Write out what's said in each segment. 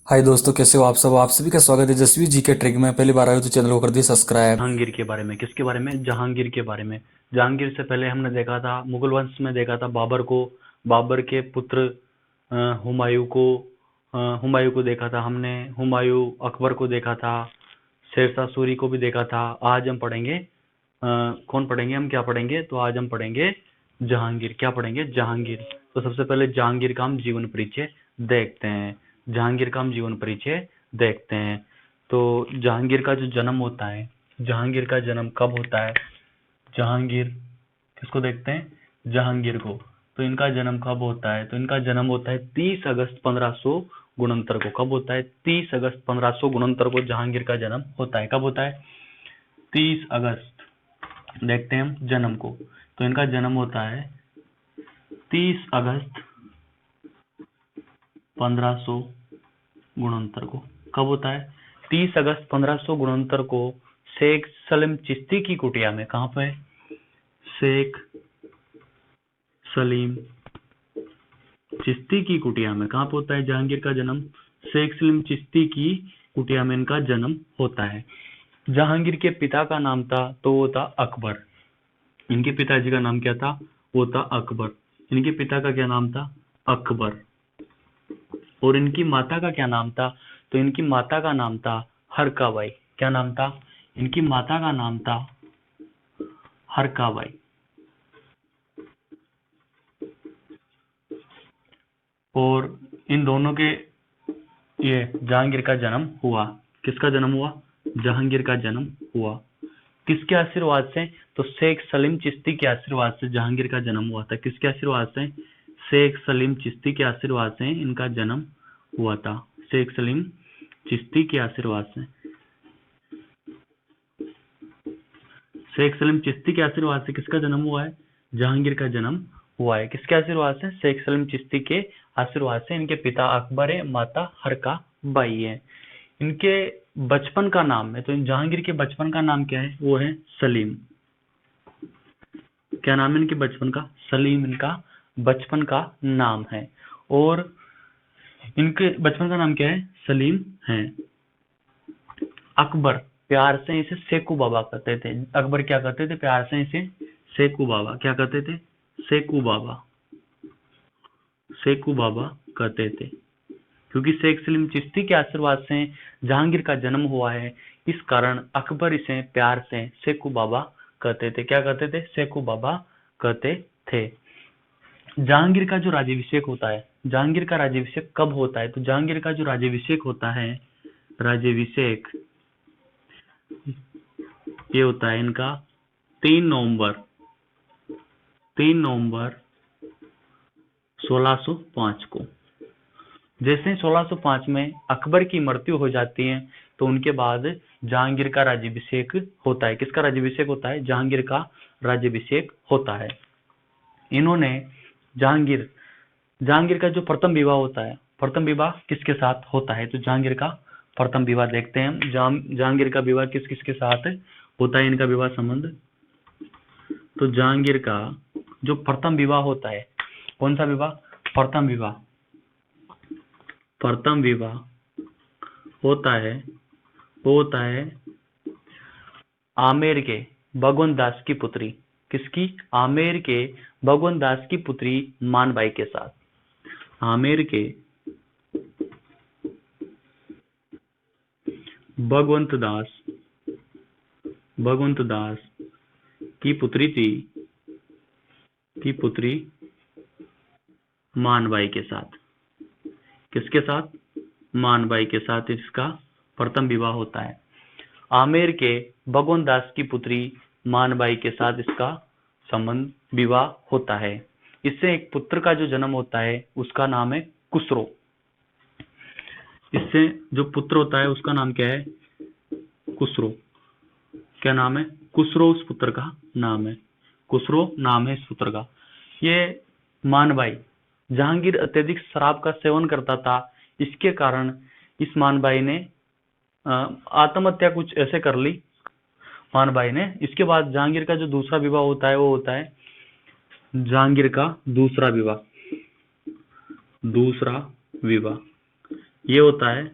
हाय दोस्तों, कैसे हो आप सब। आप सभी का स्वागत है जसवीर जी के ट्रिक में। पहली बार आए हो तो चैनल को कर दिए सब्सक्राइब। जहांगीर के बारे में, किसके बारे में? जहांगीर के बारे में। जहांगीर से पहले हमने देखा था, मुगल वंश में देखा था बाबर को, बाबर के पुत्र हुमायूं को, हुमायूं को देखा था हमने, हुमायूं अकबर को देखा था, शेरशाह सूरी को भी देखा था। आज हम पढ़ेंगे कौन पढ़ेंगे, हम क्या पढ़ेंगे? तो आज हम पढ़ेंगे जहांगीर। क्या पढ़ेंगे? जहांगीर। तो सबसे पहले जहांगीर का हम जीवन परिचय देखते हैं। जहांगीर का हम जीवन परिचय देखते हैं। तो जहांगीर का जो जन्म होता है, जहांगीर का जन्म कब होता है? जहांगीर किसको देखते हैं? जहांगीर को। तो इनका जन्म कब होता है? तो इनका जन्म होता है 30 अगस्त 1569 को। कब होता है? 30 अगस्त 1569 को जहांगीर का जन्म होता है। कब होता है? 30 अगस्त। देखते हैं हम जन्म को। तो इनका जन्म होता है 30 अगस्त 1569 को। कब होता है? 30 अगस्त 1569 को शेख सलीम चिश्ती की कुटिया में। कहाँ पे? शेख सलीम चिश्ती की कुटिया में। कहाँ पे होता है जहांगीर का जन्म? शेख सलीम चिश्ती की कुटिया में इनका जन्म होता है। जहांगीर के पिता का नाम था, तो वो था अकबर। इनके पिताजी का नाम क्या था? वो था अकबर। इनके पिता का क्या नाम था? अकबर। और इनकी माता का क्या नाम था? तो इनकी माता का नाम था हरकाबाई। क्या नाम था? इनकी माता का नाम था हरकाबाई। और इन दोनों के ये जहांगीर का जन्म हुआ। किसका जन्म हुआ? जहांगीर का जन्म हुआ। किसके आशीर्वाद से? तो शेख सलीम चिश्ती के आशीर्वाद से जहांगीर का जन्म हुआ था। किसके आशीर्वाद से? शेख सलीम चिश्ती के आशीर्वाद से इनका जन्म हुआ था। शेख सलीम चिश्ती के आशीर्वाद से। शेख सलीम चिश्ती के आशीर्वाद से किसका जन्म हुआ है? जहांगीर का जन्म हुआ है। किसके आशीर्वाद से? शेख सलीम चिश्ती के आशीर्वाद से। इनके पिता अकबर है, माता हरका बाई है। इनके बचपन का नाम है, तो जहांगीर के बचपन का नाम क्या है? वो है सलीम। क्या नाम है इनके बचपन का? सलीम इनका बचपन का नाम है। और इनके बचपन का नाम क्या है? सलीम है। अकबर प्यार से इसे सेकू बाबा कहते थे। अकबर क्या कहते थे? प्यार से इसे सेकू बाबा। क्या कहते थे? सेकू बाबा। सेकू बाबा कहते थे। क्योंकि शेख सलीम चिश्ती के आशीर्वाद से जहांगीर का जन्म हुआ है, इस कारण अकबर इसे प्यार से सेकू बाबा कहते थे। क्या कहते थे? सेकू बाबा कहते थे। जहांगीर का जो राज्याभिषेक होता है, जहांगीर का राज्याभिषेक कब होता है? तो जहांगीर का जो राज्याभिषेक होता है, राज्याभिषेक ये होता है इनका 3 नवंबर, 3 नवंबर 1605 को। जैसे 1605 में अकबर की मृत्यु हो जाती है, तो उनके बाद जहांगीर का राज्याभिषेक होता है। किसका राज्याभिषेक होता है? जहांगीर का राज्याभिषेक होता है। इन्होंने जहांगीर जहांगीर का जो प्रथम विवाह होता है, प्रथम विवाह किसके साथ होता है? तो जहांगीर का प्रथम विवाह देखते हैं हम। जहांगीर का विवाह किस किसके साथ होता है? इनका विवाह संबंध। तो जहांगीर का जो प्रथम विवाह होता है, कौन सा विवाह? प्रथम विवाह। प्रथम विवाह होता है, वो होता है आमेर के भगवंत दास की पुत्री। किसकी? आमेर के भगवंत दास की पुत्री मानबाई के साथ। आमेर के भगवंत दास, भगवंत दास की पुत्री थी, की पुत्री मानबाई के साथ। किसके साथ? मानबाई के साथ इसका प्रथम विवाह होता है। आमेर के भगवंत दास की पुत्री मानबाई के साथ इसका संबंध विवाह होता है। इससे एक पुत्र का जो जन्म होता है, उसका नाम है कुसरो। इससे जो पुत्र होता है उसका नाम क्या है? कुसरो। क्या नाम है? कुसरो उस पुत्र का नाम है। कुसरो नाम है इस पुत्र का। ये मानबाई, जहांगीर अत्यधिक शराब का सेवन करता था, इसके कारण इस मानबाई ने आत्महत्या कुछ ऐसे कर ली मानबाई ने। इसके बाद जहांगीर का जो दूसरा विवाह होता है, वो होता है जहांगीर का दूसरा विवाह। दूसरा विवाह ये होता है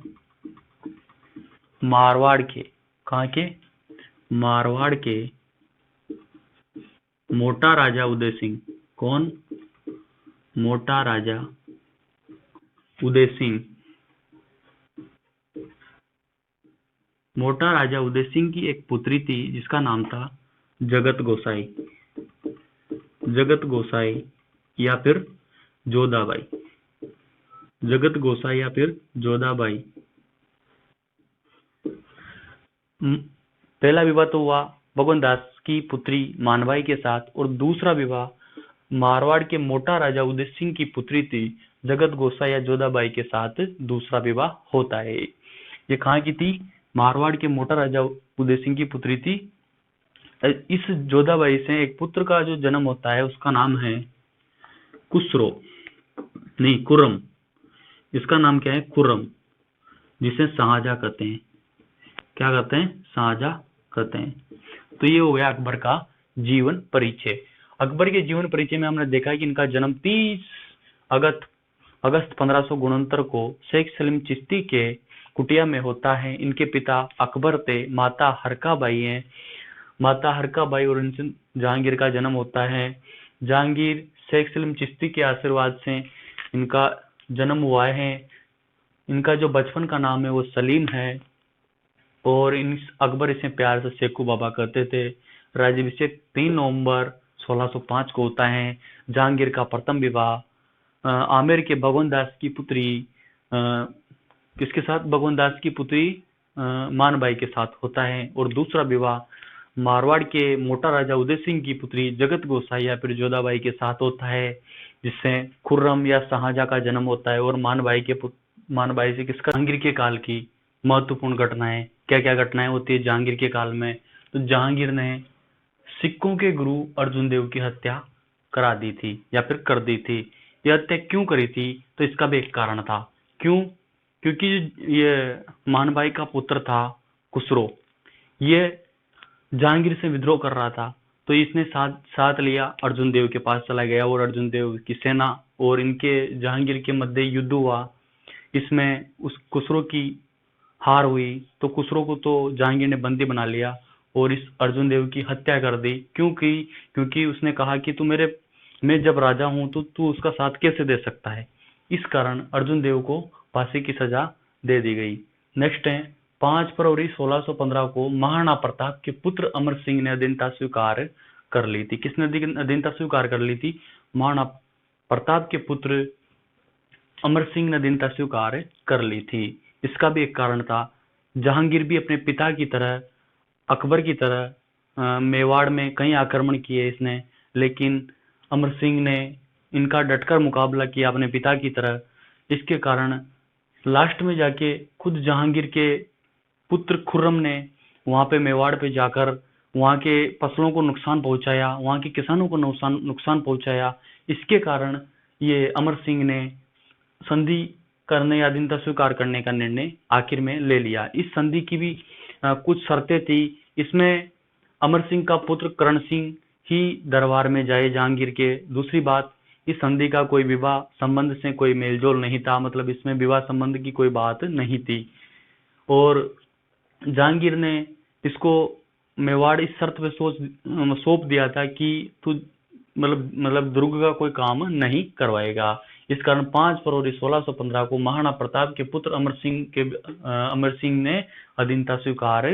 मारवाड़ के, कहाँ के, मारवाड़ के मोटा राजा उदय सिंह। कौन? मोटा राजा उदय सिंह। मोटा राजा उदय सिंह की एक पुत्री थी जिसका नाम था जगत गोसाई। जगत गोसाई या फिर जोधाबाई। जगत गोसाई या फिर जोधाबाई। पहला विवाह तो हुआ भगवान दास की पुत्री मानबाई के साथ, और दूसरा विवाह मारवाड़ के मोटा राजा उदय सिंह की पुत्री थी जगत गोसाई या जोधाबाई के साथ दूसरा विवाह होता है। ये कहाँ की थी? मारवाड़ के मोटा राजा उदय सिंह की पुत्री थी। इस जोधाबाई से एक पुत्र का जो जन्म होता है उसका नाम है खुसरो, नहीं खुर्रम। इसका नाम क्या है? खुर्रम, जिसे शाहजहां कहते हैं। क्या कहते हैं? शाहजहां कहते हैं। तो ये हो गया अकबर का जीवन परिचय। अकबर के जीवन परिचय में हमने देखा कि इनका जन्म 30 अगस्त 1569 को शेख सलीम चिश्ती के कुटिया में होता है। इनके पिता अकबर थे, माता हरकाबाई हैं। माता हरकाबाई और इनसे जहांगीर का जन्म होता है। जहांगीर शेख सलीम चिश्ती के आशीर्वाद से इनका जन्म हुआ है। इनका जो बचपन का नाम है वो सलीम है, और अकबर इसे प्यार से शेखू बाबा कहते थे। राज्याभिषेक 3 नवंबर 1605 को होता है। जहांगीर का प्रथम विवाह आमेर के भगवान दास की पुत्री किसके साथ? भगवान दास की पुत्री मानबाई के साथ होता है। और दूसरा विवाह मारवाड़ के मोटा राजा उदय सिंह की पुत्री जगत गोसाई या फिर जोधाबाई के साथ होता है, जिससे खुर्रम या शाहजहां का जन्म होता है। और मानबाई से किसका? जहांगीर के काल की महत्वपूर्ण घटनाएं, क्या क्या घटनाएं होती है जहांगीर के काल में? तो जहांगीर ने सिखों के गुरु अर्जुन देव की हत्या करा दी थी या फिर कर दी थी। यह हत्या क्यों करी थी? तो इसका भी एक कारण था। क्यों? क्योंकि ये मानबाई का पुत्र था खुसरो, ये जहांगीर से विद्रोह कर रहा था, तो इसने साथ लिया, अर्जुन देव के पास चला गया और अर्जुन देव की सेना और इनके जहांगीर के मध्य युद्ध हुआ। इसमें उस खुसरो की हार हुई, तो खुसरो को तो जहांगीर ने बंदी बना लिया और इस अर्जुन देव की हत्या कर दी। क्योंकि उसने कहा कि मैं जब राजा हूं तो तू उसका साथ कैसे दे सकता है। इस कारण अर्जुन देव को फांसी की सजा दे दी गई। नेक्स्ट है 5 फरवरी 1615 को महाराणा प्रताप के पुत्र अमर सिंह ने अधीनता स्वीकार कर ली थी। किसने अधीनता स्वीकार कर ली थी? महाराणा प्रताप के पुत्र अमर सिंह ने अधीनता स्वीकार कर ली थी। इसका भी एक कारण था। जहांगीर भी अपने पिता की तरह, अकबर की तरह मेवाड़ में कई आक्रमण किए इसने, लेकिन अमर सिंह ने इनका डटकर मुकाबला किया अपने पिता की तरह। इसके कारण लास्ट में जाके खुद जहांगीर के पुत्र खुर्रम ने वहां पे मेवाड़ पे जाकर वहां के फसलों को नुकसान पहुंचाया, वहां के किसानों को नुकसान पहुंचाया। इसके कारण ये अमर सिंह ने संधि करने या अधीनता स्वीकार करने का निर्णय आखिर में ले लिया। इस संधि की भी कुछ शर्तें थी। इसमें अमर सिंह का पुत्र करण सिंह ही दरबार में जाए जहांगीर के। दूसरी बात, इस संधि का कोई विवाह संबंध से कोई मेलजोल नहीं था, मतलब इसमें विवाह संबंध की कोई बात नहीं थी। और जहांगीर ने इसको मेवाड़ इस शर्त पे सौंप दिया था कि तू मतलब दुर्ग का कोई काम नहीं करवाएगा। इस कारण 5 फरवरी 1615 को महाराणा प्रताप के पुत्र अमर सिंह ने अधीनता स्वीकार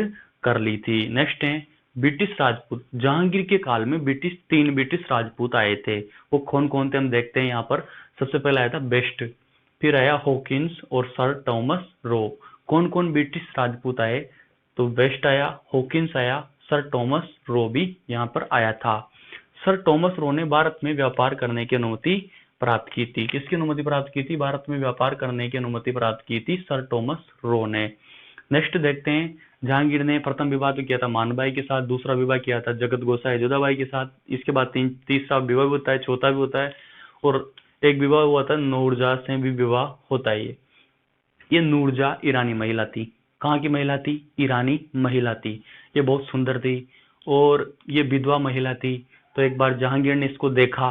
कर ली थी। नेक्स्ट है ब्रिटिश राजपूत। जहांगीर के काल में 3 ब्रिटिश राजपूत आए थे। वो कौन कौन थे हम देखते हैं यहाँ पर। सबसे पहले आया था बेस्ट, फिर आया हॉकिंस और सर टॉमस रो। कौन कौन ब्रिटिश राजपूत आए? तो बेस्ट आया, हॉकिंस आया, सर टॉमस रो भी यहाँ पर आया था। सर टॉमस रो ने भारत में व्यापार करने की अनुमति प्राप्त की थी। किसकी अनुमति प्राप्त की थी? भारत में व्यापार करने की अनुमति प्राप्त की थी सर टॉमस रो ने। नेक्स्ट देखते हैं, जहांगीर ने प्रथम विवाह तो किया था मानबाई के साथ, दूसरा विवाह किया था जगत गोसाई जोधाबाई के साथ। इसके बाद तीसरा विवाह भी होता है, चौथा भी होता है, और एक विवाह हुआ था नूरजहां से भी विवाह होता है। ये नूरजहां ईरानी महिला थी। कहाँ की महिला थी? ईरानी महिला थी। ये बहुत सुंदर थी और ये विधवा महिला थी। तो एक बार जहांगीर ने इसको देखा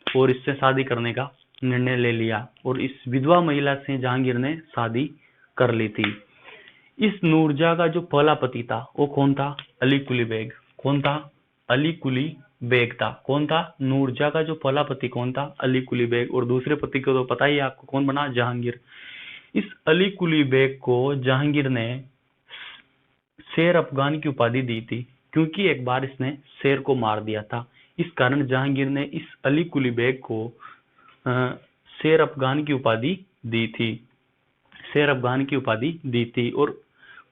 और इससे शादी करने का निर्णय ले लिया, और इस विधवा महिला से जहांगीर ने शादी कर ली थी। इस नूरजहाँ का जो पहला पति था वो कौन था? अली कुली बेग। कौन था? अली कुली बेग था। कौन था? नूरजहाँ का जो पहला पति कौन था? अली कुली बेग। और दूसरे पति को तो पता ही है आपको, कौन बना? जहांगीर। इस अली कुली बेग को जहांगीर ने शेर अफगान की उपाधि दी थी, क्योंकि एक बार इसने शेर को मार दिया था। इस कारण जहांगीर ने इस अली कुली बेग को शेर अफगान की उपाधि दी थी। शेर अफगान की उपाधि दी थी। और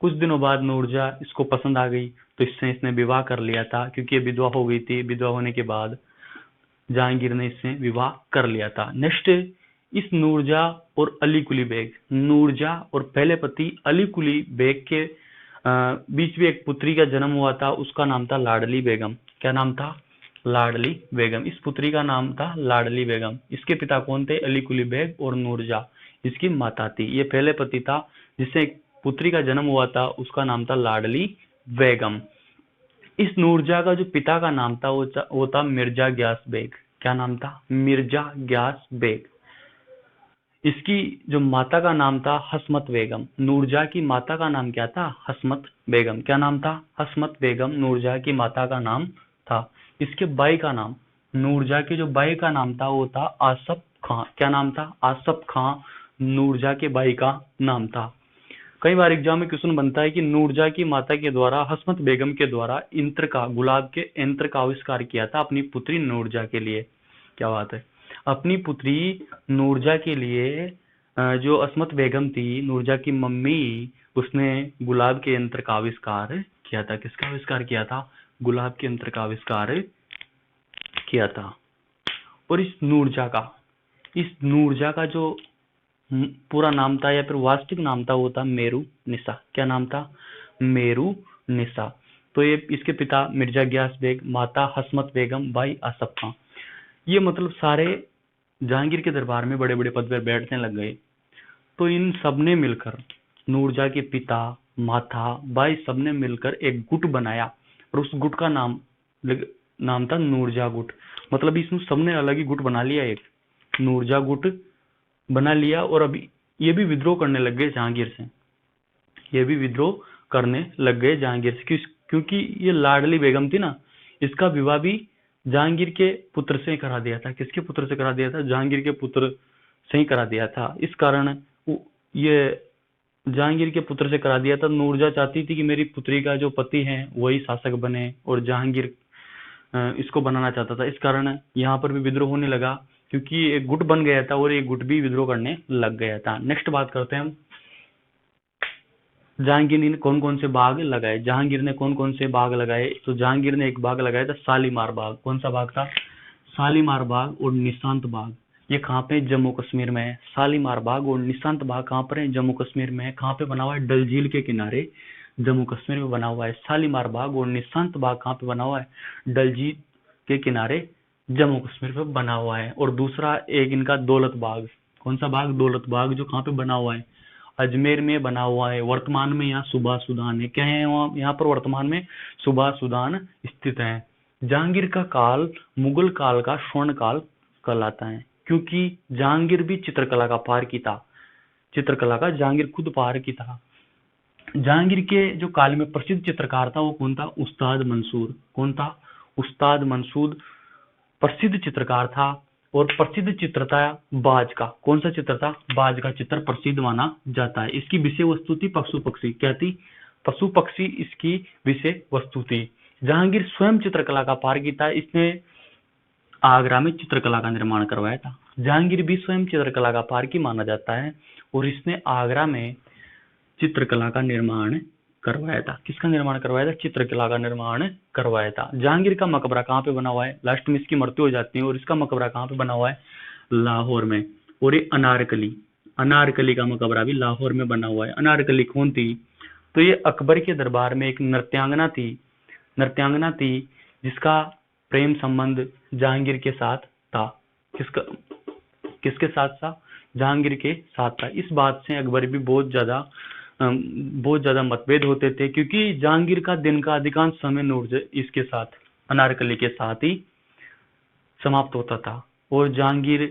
कुछ दिनों बाद नूरजहाँ इसको पसंद आ गई, तो इसने विवाह कर लिया था, क्योंकि ये विधवा हो गई थी। विधवा होने के बाद जहांगीर ने इससे विवाह कर लिया था। नेक्स्ट, इस नूरजहाँ और अली कुली बेग, नूरजहाँ और पहले पति अली कुली बेग के बीच में एक पुत्री का जन्म हुआ था, उसका नाम था लाडली बेगम। क्या नाम था? लाडली बेगम। इस पुत्री का नाम था लाडली बेगम। इसके पिता कौन थे? अली कुली बेग और नूरजहाँ इसकी माता थी। ये पहले पति था जिससे एक पुत्री का जन्म हुआ था, उसका नाम था लाडली बेगम। इस नूरजहाँ का जो पिता का नाम था वो था मिर्जा ग्यास बेग। क्या नाम था? मिर्जा ग्यास बेग। इसकी जो माता का नाम था हसमत बेगम। नूरजहाँ की माता का नाम क्या था? हसमत बेगम। क्या नाम था? हसमत बेगम नूरजहाँ की माता का नाम था। इसके भाई का नाम, नूरजहाँ के जो भाई का नाम था वो था आसफ खां। क्या नाम था? आसफ खां नूरजहाँ के भाई का नाम था। कई बार एग्जाम में क्वेश्चन बनता है कि नूरजहाँ की माता के द्वारा हसमत बेगम के द्वारा यंत्र का, गुलाब के यंत्र का आविष्कार किया था अपनी पुत्री नूरजहाँ के लिए। क्या बात है! अपनी पुत्री नूरजहाँ के लिए जो असमत बेगम थी, नूरजहाँ की मम्मी, उसने गुलाब के यंत्र का आविष्कार किया था। किसका आविष्कार किया था? गुलाब के यंत्र का आविष्कार किया था। और इस नूरजहाँ का जो पूरा नाम था या फिर वास्तविक नाम था वो था मेरू निसा। क्या नाम था? मेरू निसा। तो ये इसके पिता मिर्जा ग्यास बेग, माता हसमत बेगम, भाई आसफ खां। ये मतलब सारे जहांगीर के दरबार में बड़े बड़े पद पर बैठने लग गए। तो इन सब ने मिलकर, नूरजहाँ के पिता, माता, भाई, सब ने मिलकर एक गुट बनाया और उस गुट का नाम था नूरजहाँ गुट। मतलब इसमें सबने अलग ही गुट बना लिया, एक नूरजहाँ गुट बना लिया। और अभी ये भी विद्रोह करने लग गए जहांगीर से। ये भी विद्रोह करने लग गए जहांगीर से, क्योंकि ये लाडली बेगम थी ना, इसका विवाह भी जहांगीर के पुत्र से करा दिया था। किसके पुत्र से करा दिया था? जहांगीर के पुत्र से ही करा दिया था। इस कारण ये जहांगीर के पुत्र से करा दिया था। नूरजहाँ चाहती थी कि मेरी पुत्री का जो पति है वही शासक बने, और जहांगीर इसको बनाना चाहता था। इस कारण यहाँ पर भी विद्रोह होने लगा, क्योंकि एक गुट बन गया था और ये गुट भी विद्रोह करने लग गया था। नेक्स्ट बात करते हैं हम, जहांगीर ने कौन कौन से बाग लगाए। जहांगीर ने कौन कौन से बाग लगाए? तो जहांगीर ने एक बाग लगाया था शालीमार बाग। कौन सा बाग था? शालीमार बाग और निशांत बाग। ये कहाँ पे? जम्मू कश्मीर में है। शालीमार बाग और निशांत बाग कहाँ पर है? जम्मू कश्मीर में है। कहाँ पे बना हुआ है? डल झील के किनारे जम्मू कश्मीर में बना हुआ है। शालीमार बाग और निशांत बाग कहाँ पे बना हुआ है? डल झील के किनारे जम्मू कश्मीर पे बना हुआ है। और दूसरा एक इनका दौलत बाग। कौन सा बाग? दौलत बाग, जो कहाँ पे बना हुआ है? अजमेर में बना हुआ है। वर्तमान में यहाँ सुबह सुदान है। क्या है यहाँ पर? वर्तमान में सुबह सुदान स्थित है। जहांगीर का काल मुगल काल का स्वर्ण काल कहलाता है, क्योंकि जहांगीर भी चित्रकला का पारखी था। चित्रकला का जहांगीर खुद पारखी था। जहांगीर के जो काल में प्रसिद्ध चित्रकार था वो कौन था? उस्ताद मंसूर। कौन था? उस्ताद मंसूर प्रसिद्ध चित्रकार था। और प्रसिद्ध चित्र था बाज का। कौन सा चित्र था? बाज का चित्र प्रसिद्ध माना जाता है। इसकी विषय वस्तु थी पशु पक्षी। क्या थी? पशु पक्षी इसकी विषय वस्तु थी। जहांगीर स्वयं चित्रकला का पारखी था। इसने आगरा में चित्रकला का निर्माण करवाया था। जहांगीर भी स्वयं चित्रकला का पारखी माना जाता है और इसने आगरा में चित्रकला का निर्माण करवाया था। किसका निर्माण करवाया था? चित्रकला का निर्माण करवाया था। जहांगीर का मकबरा कहाँ पे बना हुआ है? लास्ट में इसकी मृत्यु हो जाती है और इसका मकबरा कहाँ पे बना हुआ है? लाहौर में। और ये अनारकली का मकबरा भी लाहौर में बना हुआ है। अनारकली कौन थी? तो ये अकबर के दरबार में एक नृत्यांगना थी जिसका प्रेम संबंध जहांगीर के साथ था। किसके साथ था? जहांगीर के साथ था। इस बात से अकबर भी बहुत ज्यादा मतभेद होते थे, क्योंकि जहांगीर का दिन का अधिकांश समय नूरजहाँ इसके साथ, अनारकली के साथ ही समाप्त होता था। और जहांगीर